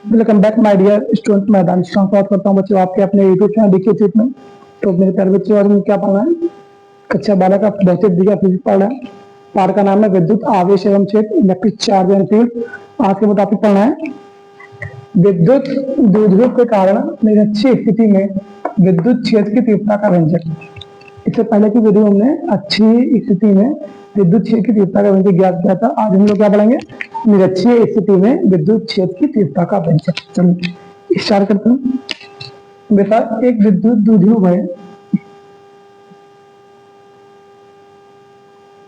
Welcome back my dear student. मैं दानिश खान बात करता हूँ बच्चों आपके अपने यूट्यूब चैनल देखिए सीट में। तो मेरे प्यारे बच्चों आज हमें क्या पढ़ना है? कक्षा 12 का भौतिक विज्ञान फिजिक्स पढ़ना है। पाठ का नाम है विद्युत आवेश एवं क्षेत्र, इलेक्ट्रिक चार्ज एंड फील्ड। आज के टॉपिक पढ़ना है विद्युत द्विध्रुव के कारण निरक्षीय स्थिति में विद्युत क्षेत्र की तीव्रता का व्यंजक। इससे पहले की वीडियो हमने अच्छी स्थिति में विद्युत क्षेत्र की तीव्रता का व्यंजक ज्ञात किया था। आज हम लोग क्या पढ़ेंगे? निरक्षीय स्थिति में विद्युत क्षेत्र की तीव्रता का व्यंजक। चलिए स्टार्ट करते हैं। बेटा एक विद्युत द्विध्रुव है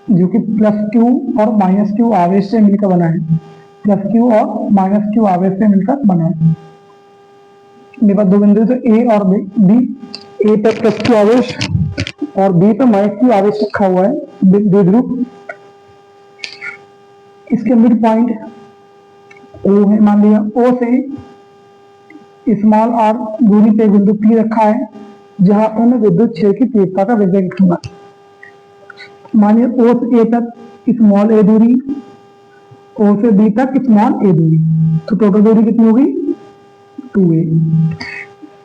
जो कि +q और -q आवेश से मिलकर बना है। +q और -q आवेश से मिलकर बना है। मेरे पास दो बिंदु तो ए और बी। ए पे +q आवेश और बी पे -q आवेश रखा हुआ है द्विध्रुव। इसके मिड पॉइंट O है, मान लिया O से स्मॉल r दूरी पे बिंदु P रखा है जहां पर हमें विद्युत क्षेत्र की तीव्रता का व्यंजक लिखूंगा। मानिए O से A तक स्मॉल a दूरी, O से B तक स्मॉल a दूरी, तो टोटल दूरी कितनी होगी? 2a।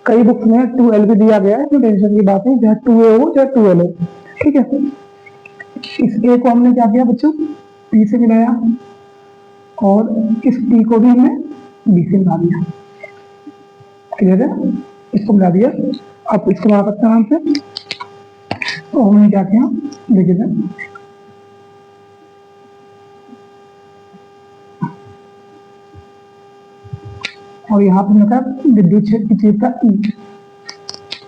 कई बुक्स में 2l भी दिया गया है, तो टेंशन की बात है, चाहे 2a हो चाहे 2l हो, ठीक है। इस a को हमने क्या किया बच्चों? P से मिलाया और इस P को भी हमने B से मिला दिया। क्लियर है? इसको मिला दिया। अब इसको मिला सकते हैं हमसे। तो हमने क्या किया देखिए सर, और यहाँ पे लिखा विद्युत क्षेत्र की तीव्रता E।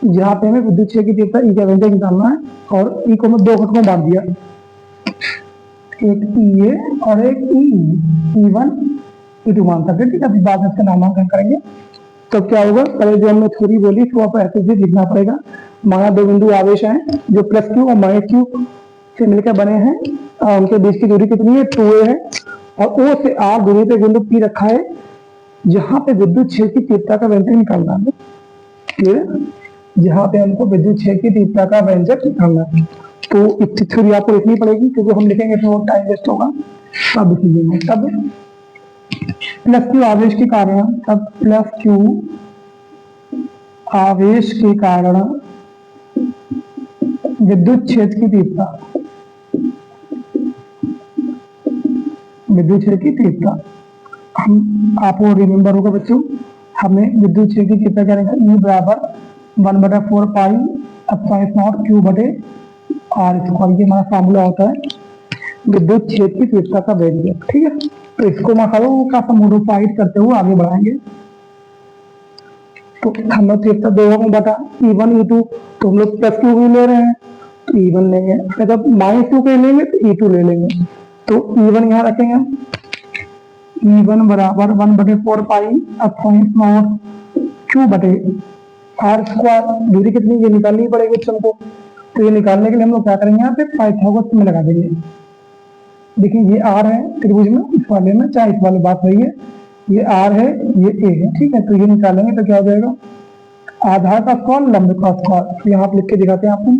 जहाँ पे हमें विद्युत क्षेत्र की तीव्रता E का व्यंजक निकालना है और E को मैं दो घटकों में बांट दिया, एक EA और एक EE। E1 E2 मान सकते, ठीक है। अभी बाद में इसका नामांकन करेंगे तो क्या होगा? पहले जो हमने थ्योरी बोली तो आपको ऐसे ही लिखना पड़ेगा। माना दो बिंदु आवेश हैं जो +q और -q से मिलकर बने हैं, उनके बीच की दूरी कितनी है? 2a है। और O से R दूरी पे बिंदु P रखा है जहां पे विद्युत क्षेत्र की तीव्रता का व्यंजक निकालना है। क्लियर है? जहां पे हमको विद्युत क्षेत्र की तीव्रता का व्यंजक निकालना है तो इतनी थ्योरी आपको लिखनी पड़ेगी, क्योंकि हम लिखेंगे तो टाइम वेस्ट होगा। तब लिखेंगे तब +q आवेश के कारण, तब +q आवेश के कारण विद्युत क्षेत्र की तीव्रता, विद्युत क्षेत्र की तीव्रता हम आपको रिमेम्बर होगा बच्चों, हमें विद्युत क्षेत्र की तीव्रता क्या रहेगा? E बराबर 1/4 पाई ε0 q बटे r स्क्वायर। ये हमारा फार्मूला होता है विद्युत क्षेत्र की तीव्रता का व्यंजक, ठीक है। तो इसको का मॉडिफाइड करते हुए आगे बढ़ाएंगे। तो हम लोग तीव्रता दो में बटा E1 E2, तो हम लोग +q भी ले रहे हैं तो E1 लेंगे, मतलब -q के लेंगे तो E2 ले लेंगे। तो E1 यहाँ रखेंगे हम, E1 बराबर 1/4 पाई ε0 q बटे r स्क्वायर। दूरी कितनी? ये निकालनी पड़ेगी बच्चों को। तो ये निकालने के लिए हम लोग क्या करेंगे? यहाँ पे पाइथागोरस में लगा देंगे। देखिए ये r है त्रिभुज में, इस वाले में, चाहे इस वाले बात वही है, ये r है ये a है, ठीक है। तो ये निकालेंगे तो क्या हो जाएगा? आधार का स्क्वायर लंब का स्क्वायर। तो यहाँ आप लिख के दिखाते हैं, आपको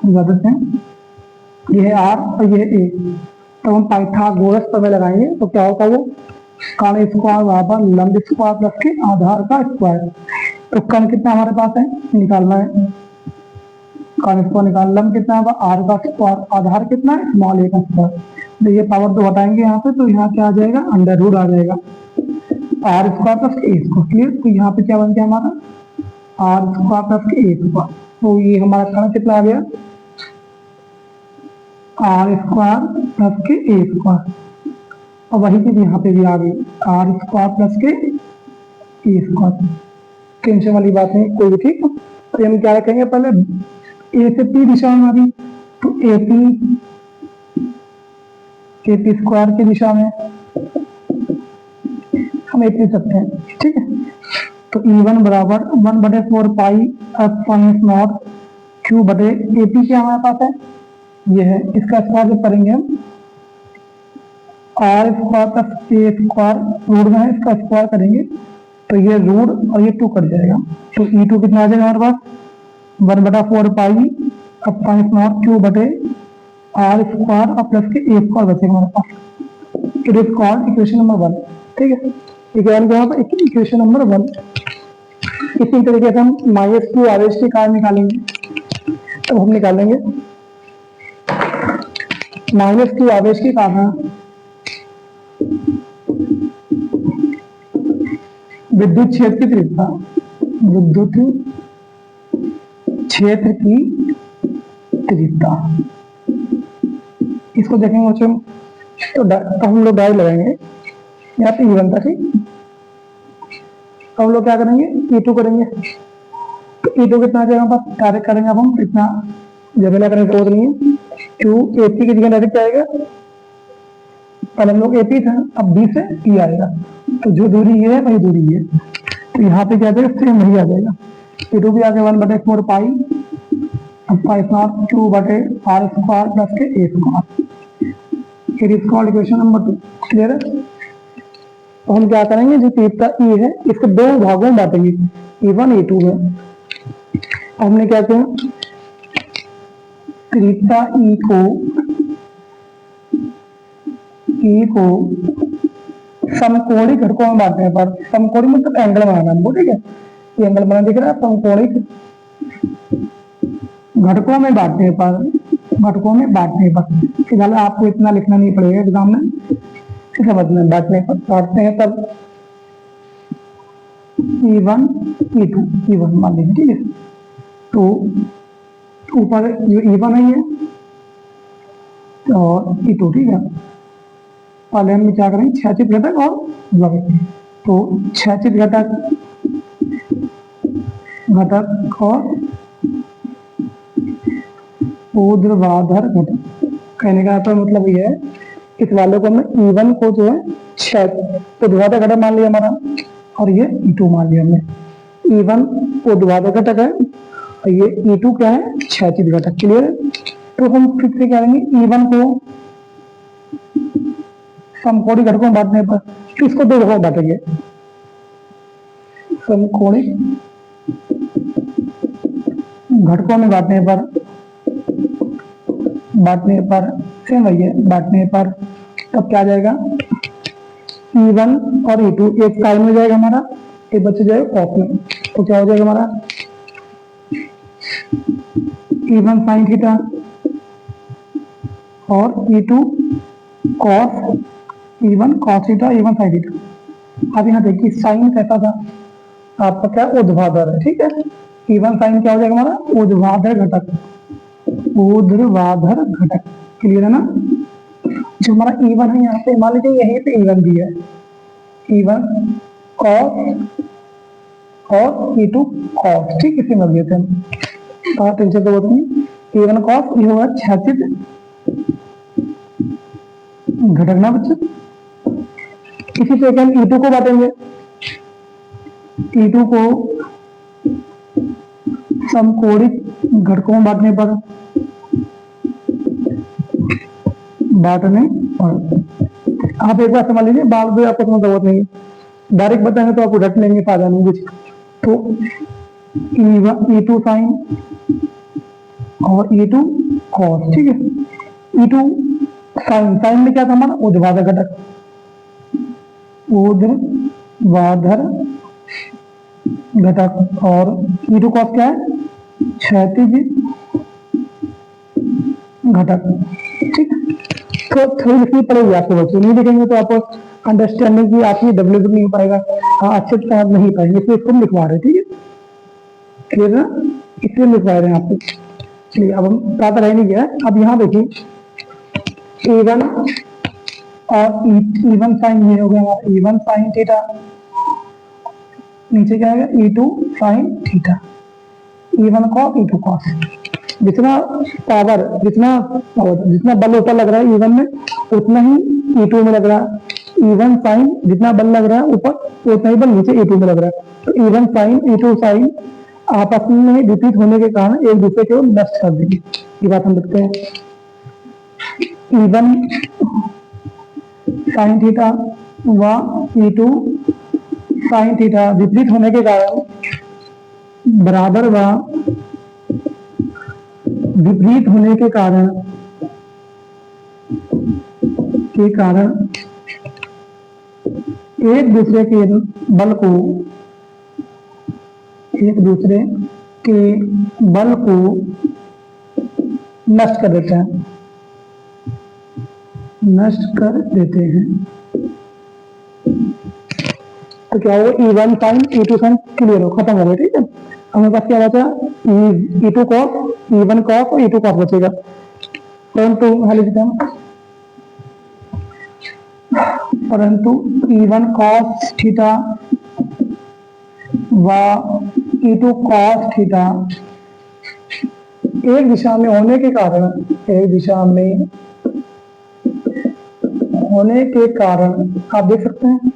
दिखा देते हैं। ये है r और ये है a। तो हम पाइथागोरस प्रमेय लगाएंगे तो क्या होता है? वो कर्ण स्क्वायर बराबर लंब स्क्वायर प्लस के आधार का स्क्वायर। तो कर्ण कितना हमारे पास है? निकालना है कर्ण स्क्वायर निकाल, लंब कितना है? r का स्क्वायर, आधार कितना है? स्मॉल a का स्क्वायर। तो ये पावर दो हटाएंगे यहाँ पे, तो यहाँ क्या आ जाएगा? अंडर आ जाएगा r square plus a square. Clear? तो यहाँ पे क्या बन गया हमारा? r square plus a square. तो ये हमारा कर्ण कितना आ गया? r स्क्वायर प्लस के a स्क्वायर। और वही चीज यहाँ पे भी आ गई, r स्क्वायर प्लस के a स्क्वायर। टेंशन वाली बात नहीं कोई भी, ठीक है। तो हम क्या रखेंगे? पहले a से p दिशा में अभी, तो AP स्क्वायर की दिशा में हम AP सकते हैं, ठीक है। तो E1 बराबर 1/4 पाई ε0 q बटे AP क्या हमारे पास है? ये है, इसका स्क्वायर जब करेंगे हम r square plus a square, root में है, इसका स्क्वायर करेंगे तो ये रूट और ये 2 कट जाएगा। तो E2 कितना आ जाएगा हमारे पास? 1/4 पाई ε0 q बटे r स्क्वायर और प्लस के a स्क्वायर बचेगा हमारे पास। It is called equation number 1, ठीक है। इक्वेशन के यहाँ पर इक्वेशन नंबर 1। इसी तरीके से हम -2 आवेश के कारण निकालेंगे। तब हम निकालेंगे -2 आवेश के कारण विद्युत क्षेत्र की तीव्रता, विद्युत क्षेत्र की तीव्रता, इसको देखेंगे बच्चों। तो हम लोग डाई लगाएंगे यहाँ पे E1 था, ठीक। हम लोग क्या करेंगे, E2 करेंगे। तो E2 कितना जाएगा पास, डायरेक्ट करेंगे। अब हम इतना जब करेंगे तो नहीं है, 2 AP की जगह डायरेक्ट आएगा। पहले हम लोग AP था, अब B से E आएगा, तो जो दूरी ये है वही दूरी है, तो यहाँ पे क्या जाएगा, सेम वही आ जाएगा। E2 भी आगे 1/4 पाई, अब pi square 2/r square plus के a square. It is called equation number 2। Clear है। तो हम क्या करेंगे, जो तीव्रता E है इसको दो भागों में बांटेंगे, E1 E2 में। हमने क्या किया, तीव्रता E को समकोणिक घटकों में बांटने पर, समकोणिक मतलब एंगल बनाना हमको, ठीक है। ये एंगल बना दिख रहा है, समकोणिक घटकों में बांटने पर फिलहाल आपको इतना लिखना नहीं पड़ेगा एग्जाम में, समझना। बांटने पर बांटते हैं तब E1 E2, E1 मान लीजिए, ठीक है। तो ऊपर जो E1 है और E2, ठीक है। पहले हम क्या करेंगे, क्षैतिज घटक और ध्रुवीय। तो क्षैतिज घटक और ऊर्ध्वाधर घटक, कहने का तो मतलब ये है, इस वाले को हमने E1 को जो है ऊर्ध्वाधर घटक मान लिया हमारा, और ये E2 मान लिया हमने। E1 ऊर्ध्वाधर घटक है और ये E2 क्या है, क्षैतिज घटक। क्लियर है। तो हम फिर से क्या करेंगे, E1 को समकोणिक घटकों में बांटने पर, तो इसको दो भागों में बांटेंगे, समकोणिक घटकों में बांटने पर सेम वही है, बांटने पर तब क्या जाएगा, E1 और E2 एक साइन में जाएगा हमारा, एक बच्चे जाएगा कॉस में। तो क्या हो जाएगा हमारा, E1 साइन थीटा और E2 cos, E1 cos theta, E1 sine theta. अब यहाँ देखिए साइन कैसा था आपका, क्या ऊर्ध्वाधर है, ठीक है। E1 साइन क्या हो जाएगा हमारा, ऊर्ध्वाधर घटक, ऊर्ध्वाधर घटक। क्लियर है ना। जो हमारा E1 है यहाँ पे मान लीजिए यहीं पे E1 भी है, E1 कॉस और E2 कॉस, ठीक। इसी में दिए थे हम, टेंशन तो नहीं। E1 कॉस, ये होगा क्षैतिज घटक ना बच्चे। इसी तरह हम E2 को बांटेंगे, E2 को समकोणिक घटकों में बांटने पर आप एक बार समझ लीजिए, बाल भी आपको समझ जरूरत नहीं, डायरेक्ट बताएंगे तो आपको रट लेंगे, फायदा नहीं कुछ। तो E2 साइन और E2 कॉस, ठीक है। E2 साइन में क्या था हमारा, ऊर्ध्वाधर घटक, ऊर्ध्वाधर घटक, और E2 कॉस क्या है, क्षैतिज घटक, ठीक। तो थोड़ी लिखनी पड़ेगी आपको बच्चों, नहीं लिखेंगे तो आपको अंडरस्टैंडिंग की आपकी डेवलप नहीं हो पाएगा, अच्छे से समझ नहीं पाएंगे, इसलिए इसको लिखवा रहे हैं, ठीक है। क्लियर ना, इसलिए लिखवा रहे हैं आपको। चलिए अब हम ज़्यादा रह नहीं गया। अब यहाँ देखिए E1 और E1 साइन, ये हो गया हमारा E1 साइन थीटा, नीचे क्या आएगा E2 sine theta, E1 cos E2 cos. जितना बल ऊपर लग रहा है E1 में, उतना ही E2 में लग रहा है। E1 साइन जितना बल लग रहा है ऊपर, उतना ही बल नीचे E2 में लग रहा है। तो E1 साइन E2 साइन आपस में विपरीत होने के कारण एक दूसरे को नष्ट कर देंगे, ये बात हम लिखते हैं। E1 साइन थीटा व E2 साइन थीटा विपरीत होने के कारण बराबर व विपरीत होने के कारण एक दूसरे के बल को एक दूसरे के बल को नष्ट कर देते हैं, नष्ट कर देते हैं। तो क्या होगा, E1 sign E2 sign clear हो, खत्म हो गया। ठीक है, हमारे पास क्या बचा, E2 कॉस, E1 कॉस और E2 कॉस बचेगा। परंतु E1 कॉस थीटा व E2 कॉस थीटा एक दिशा में होने के कारण, एक दिशा में होने के कारण आप देख सकते हैं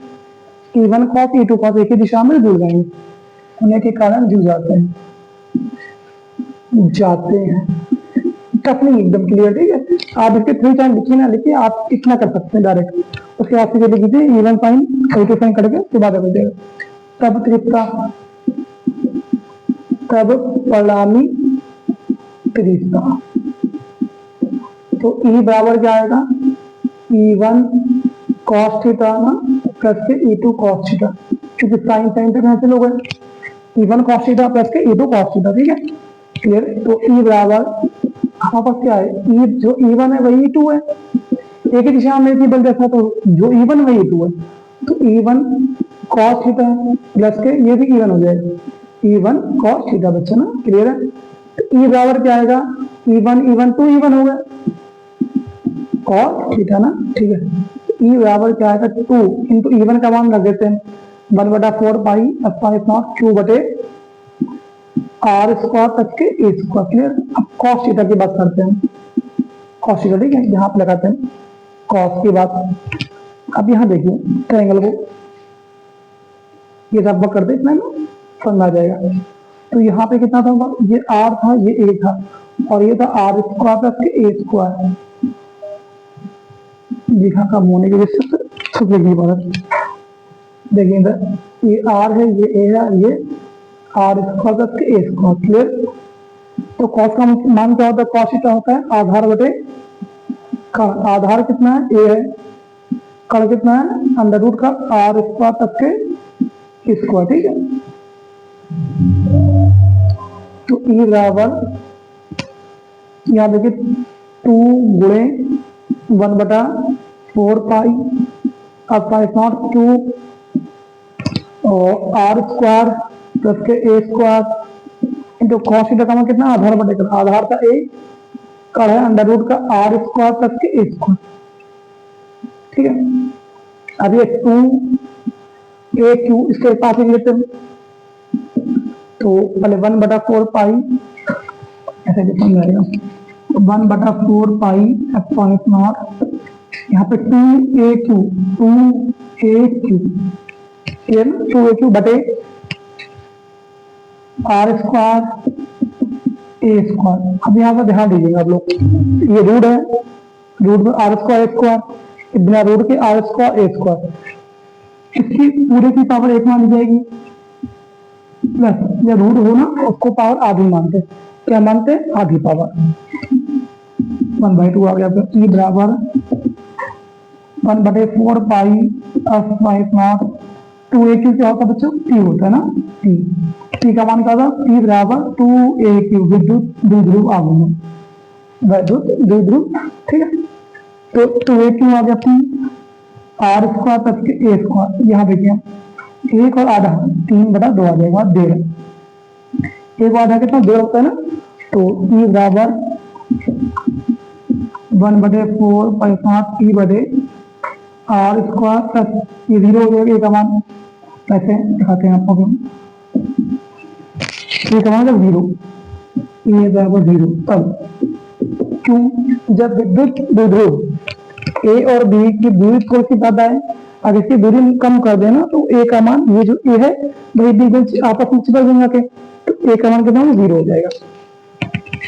E1 कॉस E2 कॉस एक ही दिशा में जुड़ जाएंगे, होने के कारण जुड़ जाते हैं, टफ नहीं, एकदम क्लियर। ठीक है, आप इसके 3 टाइम लिखिए ना, लिखिए आप इतना कर सकते हैं डायरेक्ट, उसके बाद से लिख दीजिए E1 साइन E2 साइन करके उसके बाद हो जाएगा। तब त्रिपता, तब परिणामी त्रिपता। तो E बराबर क्या आएगा, E1 कॉस थीटा ना प्लस के E2 कॉस थीटा, क्योंकि साइन साइन पे कैंसिल हो गए, E1 कॉस थीटा प्लस के E2 कॉस थीटा। ठीक है, क्लियर। तो E बराबर हमारे पास क्या है, E जो E1 है वही E2 है, एक ही दिशा में एक बल देखा, तो जो E1 वही E2 है, तो E1 कॉस थीटा प्लस के ये भी E1 हो जाएगा, E1 कॉस थीटा बच्चा ना, क्लियर है। तो E बराबर क्या आएगा, E1 2 E1 हो गया कॉस थीटा ना। ठीक है, E बराबर क्या आएगा, 2 इंटू E1 का मान रख देते हैं 1/4 पाई एप्सिलॉन Q बटे R स्क्वायर तक के A स्क्वायर। क्लियर। अब कॉस थीटा की बात करते हैं, कॉस थीटा। ठीक है, यहाँ पे लगाते हैं कॉस की बात। अब यहाँ देखिए ट्रायंगल को, ये सब कर दे, इतना समझ आ जाएगा। तो यहाँ पे कितना था, ये R था, ये A था, और ये था R स्क्वायर प्लस के A स्क्वायर। लिखा कम होने की वजह से सब लिखनी पड़ा। देखिए इधर ये R है, ये A है, ये R स्क्वायर प्लस के A स्क्वायर। क्लियर। तो कॉस का मान क्या होता है, कॉस थीटा होता है आधार बटे कण। आधार कितना है, A है, कण कितना है, अंडर रूट का R स्क्वायर तक के स्क्वायर। ठीक है, तो E बराबर यहाँ देखिए 2 गुणे 1/4 पाई एप्सिलॉन Q और R स्क्वायर प्लस के A square into cos theta का मान कितना, आधार बटे कण। आधार का A, कण है अंडर रूट का R स्क्वायर प्लस के A स्क्वायर। ठीक है, अब ये 2AQ इसके पास लिख लेते हैं, तो पहले 1/4 पाई ऐसे लिखा जाएगा 1/4 पाई एप्सिलॉन, यहाँ पे 2AQ ये 2AQ बटे R स्क्वायर A स्क्वायर। अब यहाँ पर ध्यान दीजिएगा आप लोग, ये रूट है, रूट में R स्क्वायर A स्क्वायर, बिना रूट के R स्क्वायर A स्क्वायर, इसकी पूरे की पावर 1 मान ली जाएगी, प्लस जब रूट हो ना उसको पावर आधी मानते, क्या मानते, आधी पावर 1/2 आ गया। E बराबर 1/4 पाई एप्सिलॉन 2AQ क्या होता है बच्चों, T होता है ना, T का मान क्या था, T बराबर 2AQ विद्युत द्विध्रुव आघूर्ण, विद्युत द्विध्रुव। ठीक है, तो 2AQ आ गया T, R स्क्वायर प्लस के A स्क्वायर। यहाँ देखिए 1 और आधा 3/2 आ जाएगा, 1.5। 1 आधा कितना, 1.5 होता है ना। तो E बराबर 1/4 पाई T बटे R स्क्वायर प्लस ये 0 हो जाएगा, का मान ऐसे दिखाते हैं आपको, ये का मान 0, ये बराबर 0। तब क्यों, जब विद्युत द्विध्रुव A और B की दूरी थोड़ी सी ज्यादा है, अगर इसकी दूरी कम कर देना तो A का मान, ये जो A है वही B आपस में चिपक देंगे के, तो A का मान कितना 0 हो जाएगा।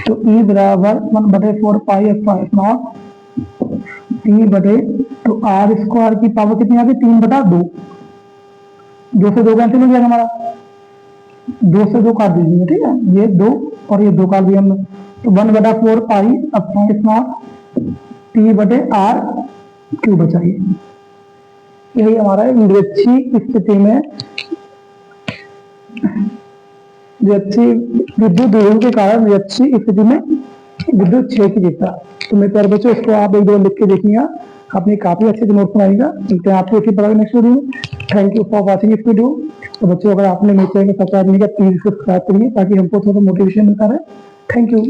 तो E बराबर 1/4 पाई एप्सिलॉन T बटे, तो R स्क्वायर की पावर कितनी आ गई, 3/2, 2 से 2 कैंसिल हो जाएगा हमारा, 2 से 2 काट दीजिए। ठीक है, ये 2 और ये 2 काट दिया हमने, तो 1/4 पाई एप्सिलॉन T बटे R Q बचाइए। यही हमारा निरक्षी स्थिति में विद्युत दोहन के कारण निरक्षी स्थिति में विद्युत क्षेत्र दिखता। तो मेरे प्यारे बच्चों, इसको आप एक दो लिख के देखिएगा, अपनी काफी अच्छे से नोट बनाइएगा। मिलते हैं आपको इसी प्रकार नेक्स्ट वीडियो में। थैंक यू फॉर वॉचिंग इस वीडियो। तो बच्चों, अगर आपने मेरे चैनल को सब्सक्राइब नहीं किया प्लीज सब्सक्राइब करिए ताकि हमको थोड़ा मोटिवेशन मिलता रहे। Thank you.